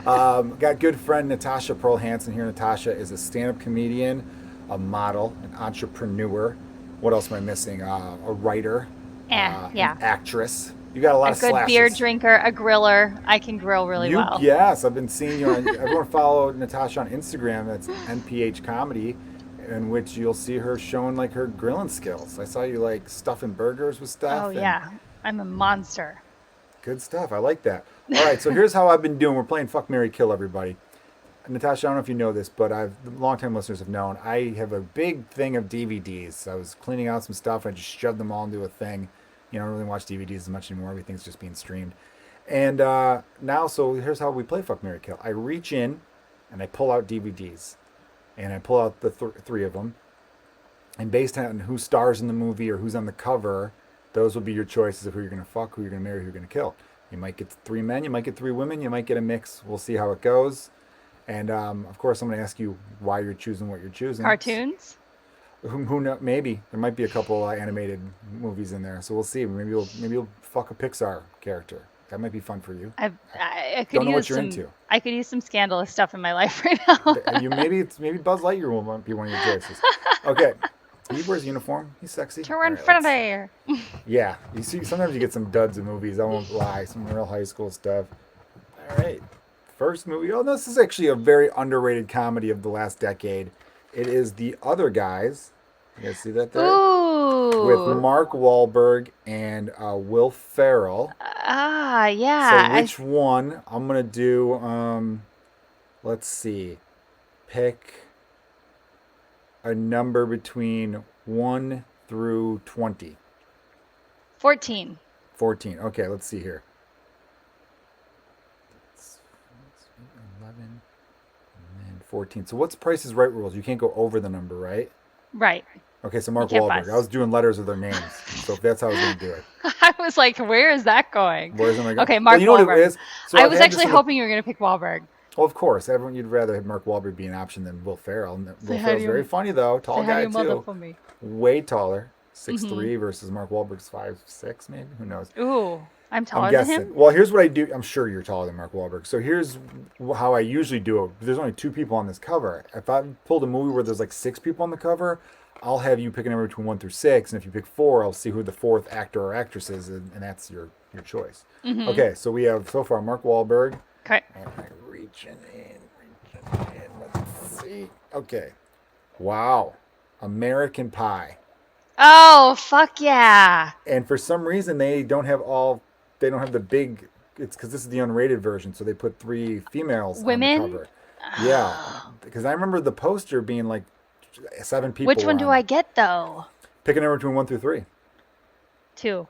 Got good friend Natasha Pearl Hansen here. Natasha is a stand-up comedian, a model, an entrepreneur. What else am I missing? A writer, an Yeah. actress. You got a lot A of good beer slashes. drinker, a griller. I can grill really well. Yes, I've been seeing you on. Everyone follow Natasha on Instagram. That's NPH Comedy, in which you'll see her showing like her grilling skills. I saw you like stuffing burgers with Oh, stuff and yeah. I'm a monster. good stuff. I like that. All right, so here's how I've been doing. We're playing Fuck Mary Kill, everybody. Natasha, I don't know if you know this, but longtime listeners have known I have a big thing of DVDs. I was cleaning out some stuff. I just shoved them all into a thing. You know, I don't really watch DVDs as much anymore. Everything's just being streamed. And now, so here's how we play Fuck Mary Kill. I reach in and I pull out DVDs, and I pull out the three of them. And based on who stars in the movie or who's on the cover, those will be your choices of who you're gonna fuck, who you're gonna marry, who you're gonna kill. You might get three men, you might get three women, you might get a mix. We'll see how it goes. And of course, I'm going to ask you why you're choosing what you're choosing. Cartoons? Who know? Maybe there might be a couple animated movies in there, so we'll see. Maybe you'll fuck a Pixar character. That might be fun for you. I could Don't know what use you're some. into. I could use some scandalous stuff in my life right now. You maybe Buzz Lightyear will be one of your choices. Okay, he wears a uniform. He's sexy. To All in right, front of let's. there. Yeah, you see, sometimes you get some duds in movies. I won't lie, some real high school stuff. All right, first movie. Oh, this is actually a very underrated comedy of the last decade. It is The Other Guys. You guys see that there? With Ooh. Mark Wahlberg and Will Ferrell. Ah, So yeah. which one? I'm gonna do. Let's see. Pick a number between 1 through 20. 14. 14. Okay, let's see here. 11 and then 14. So what's Price is Right rules? You can't go over the number, right? Right. Okay, so You Mark can't Wahlberg. I was fuss. doing letters of their names. So if that's how I was going to do it. I was like, where is that going? Where's am I going? Okay, Well, Mark you know what it Wahlberg. is? So I I've was had this actually in the. hoping you were going to pick Wahlberg. Well, of course, everyone you'd rather have Mark Wahlberg be an option than Will Ferrell. And Say Will hi to Ferrell's very your, funny though, say tall hi to guy your mother too, for me. way taller, six Mm-hmm. three versus Mark Wahlberg's 5'6", maybe. Who knows? Ooh, I'm I'm taller than him? guessing. Well, here's what I do. I'm sure you're taller than Mark Wahlberg. So here's how I usually do it. There's only two people on this cover. If I pulled a movie where there's like six people on the cover, I'll have you pick a number between 1 through 6, and if you pick four, I'll see who the fourth actor or actress is, and that's your choice. Mm-hmm. Okay, so we have so far Mark Wahlberg. Okay. And I reaching in. Let's see. Okay. Wow. American Pie. Oh, fuck yeah. And for some reason they don't have the big. It's because this is the unrated version, so they put three females on the Women? cover. Yeah, because I remember the poster being like seven Which people one do on. I get though? Pick a number between 1 through 3. 2.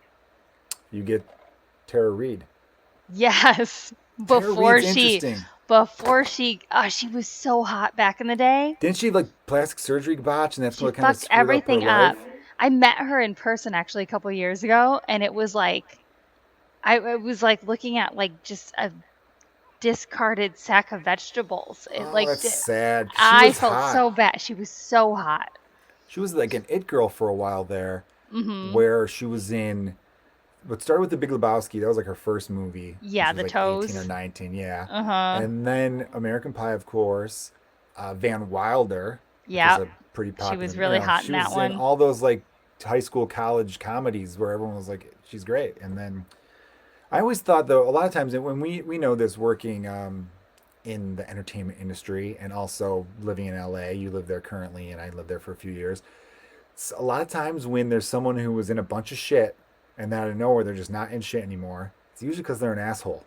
You get Tara Reid. Yes. Tara Before Reid's she, interesting. she was so hot back in the day. Didn't she have, like plastic surgery botch, and that's She what kind of fucked screwed up her everything up. life? I met her in person actually a couple years ago, and it was like I was like looking at like just a discarded sack of vegetables. It Oh, like that's sad. She I was felt hot. so bad. She was so hot. She was like an it girl for a while there, Mm-hmm. where she was in. What started with The Big Lebowski. That was like her first movie. Yeah, She was the like 18 or toes. 19, yeah. Uh-huh. And then American Pie, of course. Van Wilder, which is Yeah. a pretty She popular. was really hot She in that was in one. all those like high school, college comedies where everyone was like, "She's great." And then I always thought, though, a lot of times when we know this working in the entertainment industry and also living in LA. You live there currently, and I lived there for a few years. A lot of times when there's someone who was in a bunch of shit and then out of nowhere they're just not in shit anymore, it's usually because they're an asshole,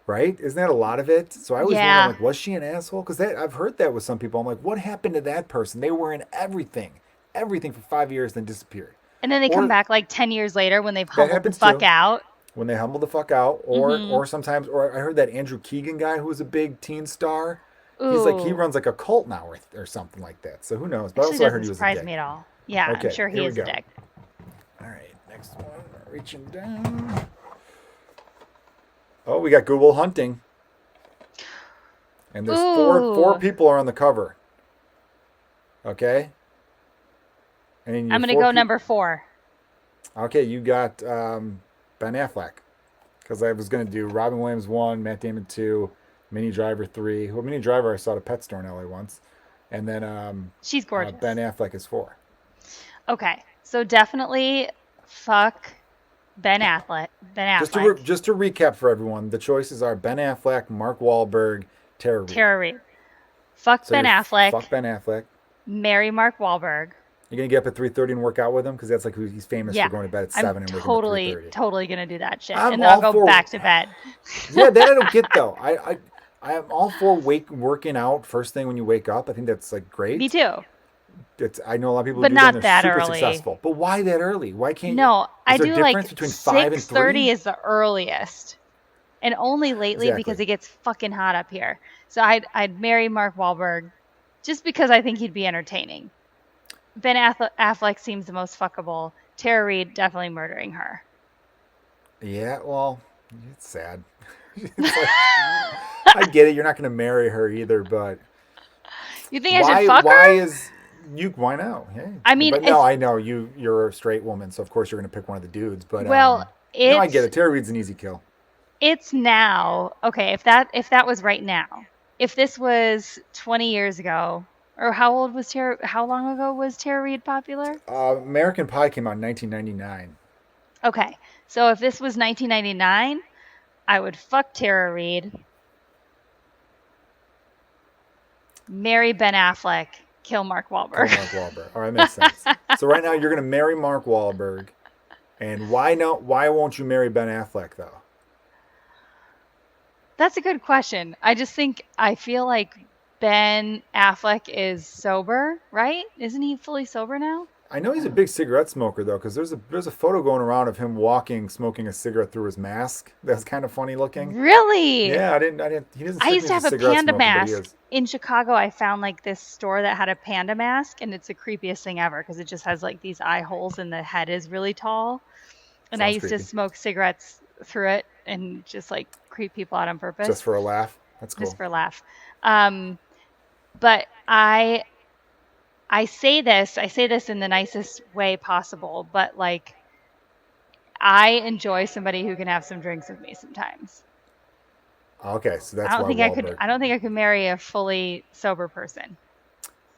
right? Isn't that a lot of it? So I always wonder, I'm Yeah. like, was she an asshole? Because I've heard that with some people. I'm like, what happened to that person? They were in everything for 5 years, then disappeared. And then they come Or back like 10 years later when they've that humbled the happens fuck too, out. when they humble the fuck out, Mm-hmm. or sometimes, or I heard that Andrew Keegan guy who was a big teen star. He Ooh. runs like a cult now, or something like that. So who knows? But Actually also I heard doesn't he was a surprise dick. me at all. Yeah, I'm Okay, sure he here we is a go. dick. All right, next one. Reaching down. Oh, we got Good Will Hunting, and there's four Ooh. people are on the cover. Okay, and then you I'm gonna four go people. number 4. Okay, you got Ben Affleck, because I was gonna do Robin Williams 1, Matt Damon 2, Mini Driver 3. Well, Mini Driver I saw at a pet store in LA once. And then She's Ben gorgeous. Affleck is 4. Okay, so definitely fuck Ben Affleck. Ben Affleck. Just to recap for everyone, the choices are Ben Affleck, Mark Wahlberg, Tara Reid. Tara Reid. Fuck So Ben you're Affleck. fuck Ben Affleck. Marry Mark Wahlberg. You're gonna get up at 3:30 and work out with him because that's like who he's famous for Yeah, going to bed at I'm 7 and waking up at totally, 3:30. totally gonna do that shit, I'm and then I'll all go for. back to bed. Yeah, that I don't get though. I am all for working out first thing when you wake up. I think that's like Me great. too, I know a lot of people who but do that and not they're that super early. successful. But why that early? Why can't you? No, Is I there a do difference like between 5 and 6:30 3? is the earliest, and only lately because Exactly. it gets fucking hot up here. So I'd marry Mark Wahlberg just because I think he'd be entertaining. Affleck seems the most fuckable. Tara Reid definitely murdering her. Yeah, well, it's sad. It's like I get it. You're not going to marry her either, but You think I should fuck why her? is you why no? Hey, I mean, but no, it's I know you're a straight woman, so of course you're going to pick one of the dudes. But well, no, I get it's it. Tara Reid's an easy kill. it's now. Okay, if that was right now. If this was 20 years ago, or how long ago was Tara Reid popular? American Pie came out in 1999. Okay. So if this was 1999, I would fuck Tara Reid, marry Ben Affleck, kill Mark Kill Wahlberg. Mark Wahlberg. All right, makes sense. So right now you're going to marry Mark Wahlberg, and why no? Why won't you marry Ben Affleck though? That's a good question. I feel like Ben Affleck is sober, right? Isn't he fully sober now? I know he's a big cigarette smoker though, because there's a photo going around of him walking, smoking a cigarette through his mask. That's kind of funny looking. Really? Yeah, I didn't. He doesn't I strike used me to as a have a cigarette panda smoker, but he mask. is. In Chicago, I found like this store that had a panda mask, and it's the creepiest thing ever because it just has like these eye holes and the head is really tall. And I Sounds used to creepy. smoke cigarettes through it and just like creep people out on Just purpose, for a laugh. That's just cool. for a laugh. Um, but I say this in the nicest way possible, but like I enjoy somebody who can have some drinks with me sometimes. Okay, so that's why Wahlberg. I don't think I could marry a fully sober person.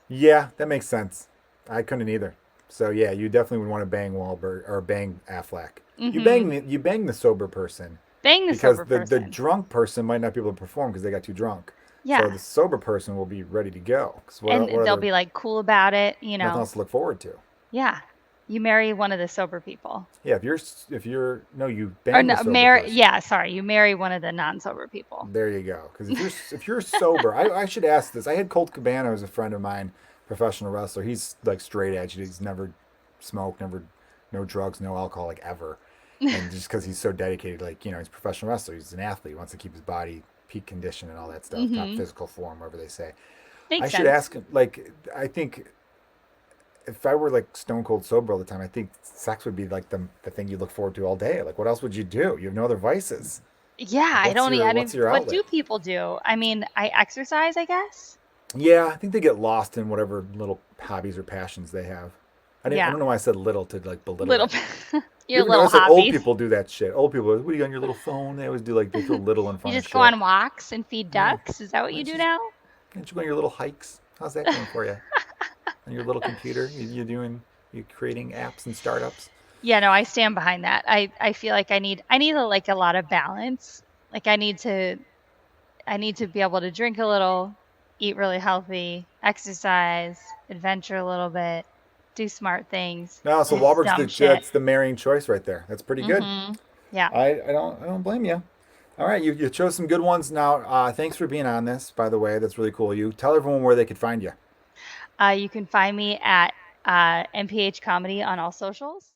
Yeah, that makes sense. I couldn't either. So yeah, you definitely would want to bang Wahlberg or bang Affleck. Mhm. You bang the sober person Bang the because sober the person. drunk person might not be able to perform because they got too drunk. So Yeah. the sober person will be ready to go. Because what And they'll other be like cool about it, you nothing know. else to look forward to. Yeah. You marry one of the sober people. Yeah, if you're no, you Or bang the no, sober marry person. yeah, sorry. You marry one of the non-sober people. There you go. Because if you're sober, I should ask this. I had Colt Cabana as a friend of mine, professional wrestler. He's like straight edge. He's never smoked, never no drugs, no alcohol, like ever. And just because he's so dedicated, like he's a professional wrestler. He's an athlete. He wants to keep his body peak condition and all that stuff, top Mhm. physical form, whatever they say. I Makes should sense. ask him. Like I think if I were like stone cold sober all the time, I think sex would be like the thing you look forward to all day. Like what else would you do? You have no other vices. Yeah, Like I what's don't your what outlet? do people do? I mean, I exercise, I guess. Yeah, I think they get lost in whatever little hobbies or passions they have. I Yeah. don't know why I said little to like belittle Little it. You your ever little notice like old hobbies. people do that shit? Old people, what are you on your little phone? They always do like they feel little in You front of just go shit. on walks and feed Yeah, ducks. Is that what why you don't do you now? can't you go on your little hikes? How's that going for you? On your little computer, you creating apps and startups. Yeah, no, I stand behind that. I feel like I need like a lot of balance. Like I need to be able to drink a little, eat really healthy, exercise, adventure a little bit, do smart things, No, so do Wahlberg's dumb shit. that's the marrying choice right there. That's pretty good. Mhm. Yeah. I don't blame you. All right, you chose some good ones. Now, thanks for being on this. By the way, that's really cool. You tell everyone where they could find you. You can find me at MPH Comedy on all socials.